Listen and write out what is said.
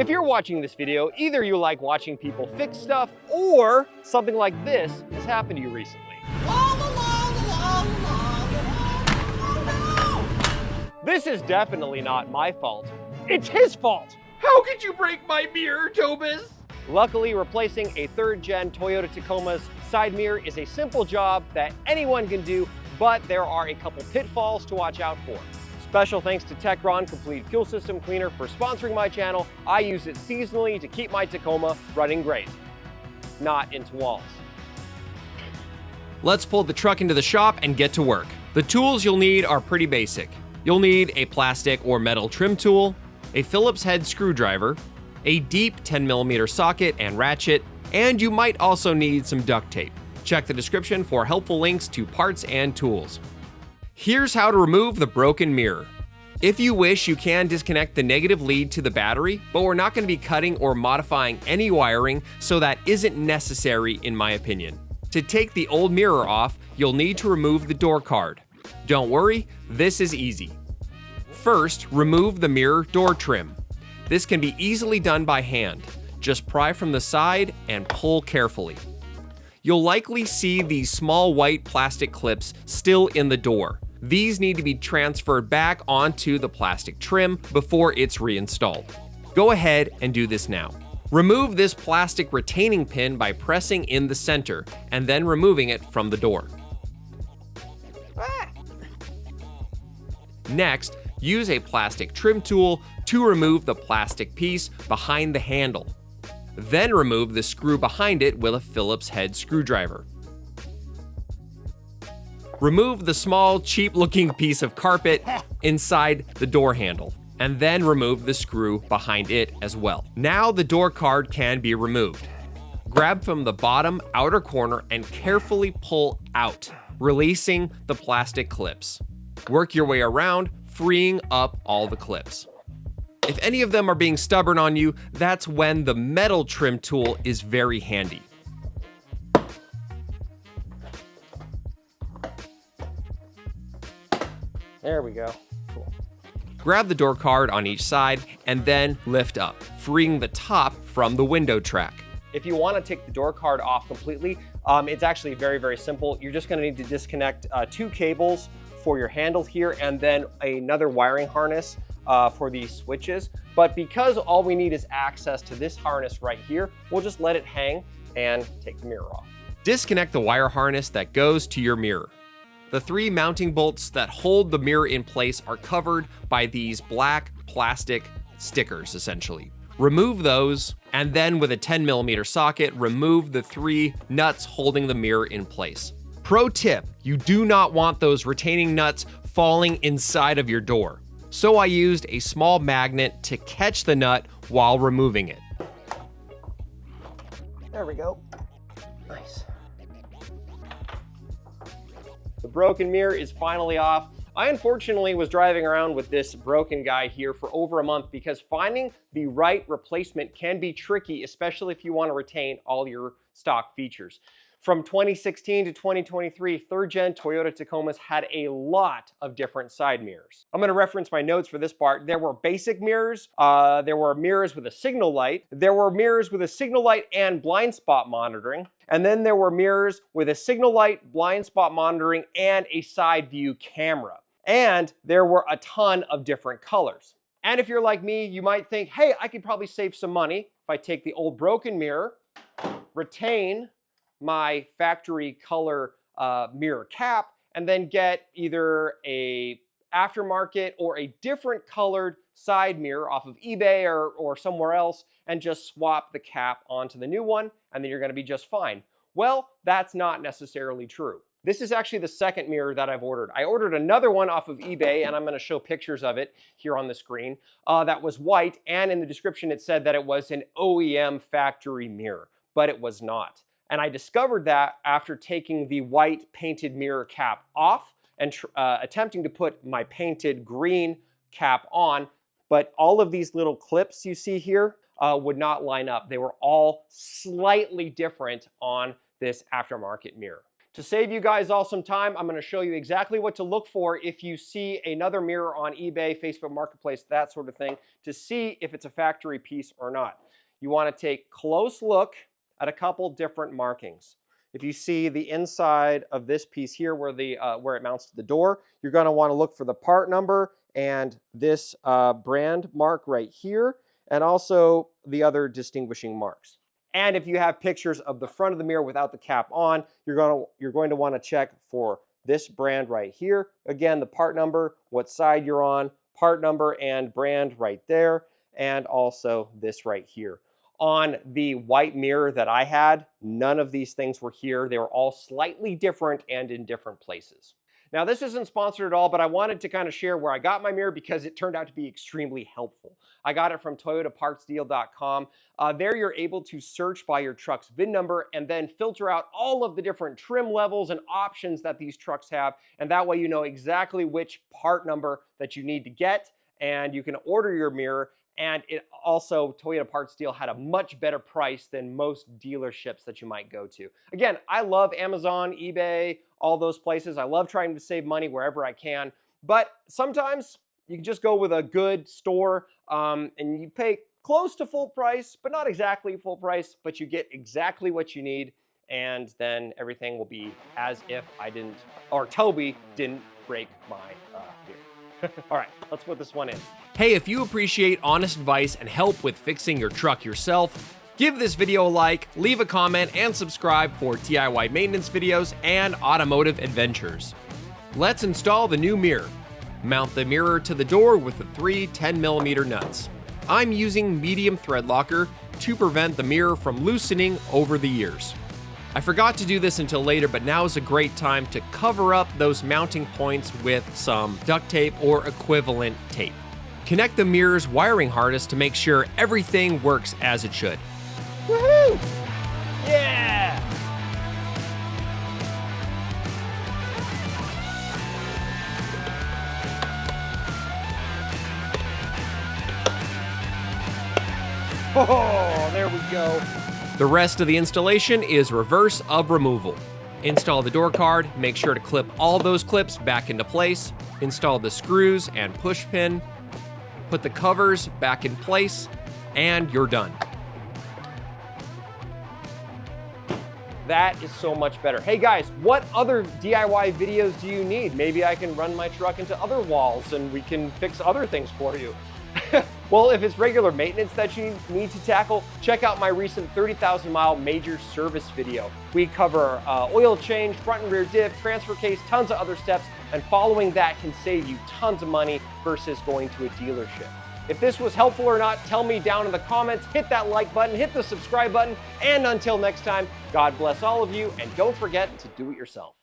If you're watching this video, either you like watching people fix stuff or something like this has happened to you recently. This is definitely not my fault. It's his fault. How could you break my mirror, Tobis? Luckily, replacing a third-gen Toyota Tacoma's side mirror is a simple job that anyone can do, but there are a couple pitfalls to watch out for. Special thanks to Techron Complete Fuel System Cleaner for sponsoring my channel. I use it seasonally to keep my Tacoma running great, not into walls. Let's pull the truck into the shop and get to work. The tools you'll need are pretty basic. You'll need a plastic or metal trim tool, a Phillips head screwdriver, a deep 10mm socket and ratchet, and you might also need some duct tape. Check the description for helpful links to parts and tools. Here's how to remove the broken mirror. If you wish, you can disconnect the negative lead to the battery, but we're not going to be cutting or modifying any wiring, so that isn't necessary in my opinion. To take the old mirror off, you'll need to remove the door card. Don't worry, this is easy. First, remove the mirror door trim. This can be easily done by hand. Just pry from the side and pull carefully. You'll likely see these small white plastic clips still in the door. These need to be transferred back onto the plastic trim before it's reinstalled. Go ahead and do this now. Remove this plastic retaining pin by pressing in the center and then removing it from the door. Next, use a plastic trim tool to remove the plastic piece behind the handle. Then remove the screw behind it with a Phillips head screwdriver. Remove the small, cheap-looking piece of carpet inside the door handle, and then remove the screw behind it as well. Now the door card can be removed. Grab from the bottom outer corner and carefully pull out, releasing the plastic clips. Work your way around, freeing up all the clips. If any of them are being stubborn on you, that's when the metal trim tool is very handy. There we go. Cool. Grab the door card on each side and then lift up, freeing the top from the window track. If you want to take the door card off completely, it's actually very, very simple. You're just going to need to disconnect 2 cables for your handle here and then another wiring harness for these switches. But because all we need is access to this harness right here, we'll just let it hang and take the mirror off. Disconnect the wire harness that goes to your mirror. The 3 mounting bolts that hold the mirror in place are covered by these black plastic stickers, essentially. Remove those, and then with a 10mm socket, remove the 3 nuts holding the mirror in place. Pro tip, you do not want those retaining nuts falling inside of your door. So I used a small magnet to catch the nut while removing it. There we go. Nice. The broken mirror is finally off. I unfortunately was driving around with this broken guy here for over a month because finding the right replacement can be tricky, especially if you want to retain all your stock features. From 2016 to 2023, third-gen Toyota Tacomas had a lot of different side mirrors. I'm going to reference my notes for this part. There were basic mirrors, there were mirrors with a signal light, there were mirrors with a signal light and blind spot monitoring, and then there were mirrors with a signal light, blind spot monitoring, and a side view camera. And there were a ton of different colors. And if you're like me, you might think, hey, I could probably save some money if I take the old broken mirror, retain my factory color mirror cap, and then get either a aftermarket or a different colored side mirror off of eBay or somewhere else and just swap the cap onto the new one, and then you're going to be just fine. Well, that's not necessarily true. This is actually the second mirror that I've ordered. I ordered another one off of eBay, and I'm going to show pictures of it here on the screen, that was white, and in the description it said that it was an OEM factory mirror, but it was not. And I discovered that after taking the white painted mirror cap off and attempting to put my painted green cap on, but all of these little clips you see here would not line up. They were all slightly different on this aftermarket mirror. To save you guys all some time, I'm going to show you exactly what to look for if you see another mirror on eBay, Facebook Marketplace, that sort of thing, to see if it's a factory piece or not. You want to take a close look at a couple different markings. If you see the inside of this piece here where it mounts to the door, you're going to want to look for the part number and this brand mark right here, and also the other distinguishing marks. And if you have pictures of the front of the mirror without the cap on, you're going to want to check for this brand right here. Again, the part number, what side you're on, part number and brand right there, and also this right here. On the white mirror that I had, none of these things were here. They were all slightly different and in different places. Now, this isn't sponsored at all, but I wanted to kind of share where I got my mirror because it turned out to be extremely helpful. I got it from toyotapartsdeal.com. There you're able to search by your truck's VIN number and then filter out all of the different trim levels and options that these trucks have. And that way you know exactly which part number that you need to get, and you can order your mirror. And it also, Toyota Parts Deal had a much better price than most dealerships that you might go to. Again, I love Amazon, eBay, all those places. I love trying to save money wherever I can. But sometimes you can just go with a good store and you pay close to full price, but not exactly full price, but you get exactly what you need. And then everything will be as if Toby didn't break my mirror. All right, let's put this one in. Hey, if you appreciate honest advice and help with fixing your truck yourself, give this video a like, leave a comment, and subscribe for DIY maintenance videos and automotive adventures. Let's install the new mirror. Mount the mirror to the door with the 3 10mm nuts. I'm using medium thread locker to prevent the mirror from loosening over the years. I forgot to do this until later, but now is a great time to cover up those mounting points with some duct tape or equivalent tape. Connect the mirror's wiring harness to make sure everything works as it should. Woohoo! Yeah! Oh, there we go. The rest of the installation is reverse of removal. Install the door card, make sure to clip all those clips back into place, install the screws and push pin, put the covers back in place, and you're done. That is so much better. Hey guys, what other DIY videos do you need? Maybe I can run my truck into other walls and we can fix other things for you. Well, if it's regular maintenance that you need to tackle, check out my recent 30,000 mile major service video. We cover oil change, front and rear diff, transfer case, tons of other steps, and following that can save you tons of money versus going to a dealership. If this was helpful or not, tell me down in the comments, hit that like button, hit the subscribe button, and until next time, God bless all of you, and don't forget to do it yourself.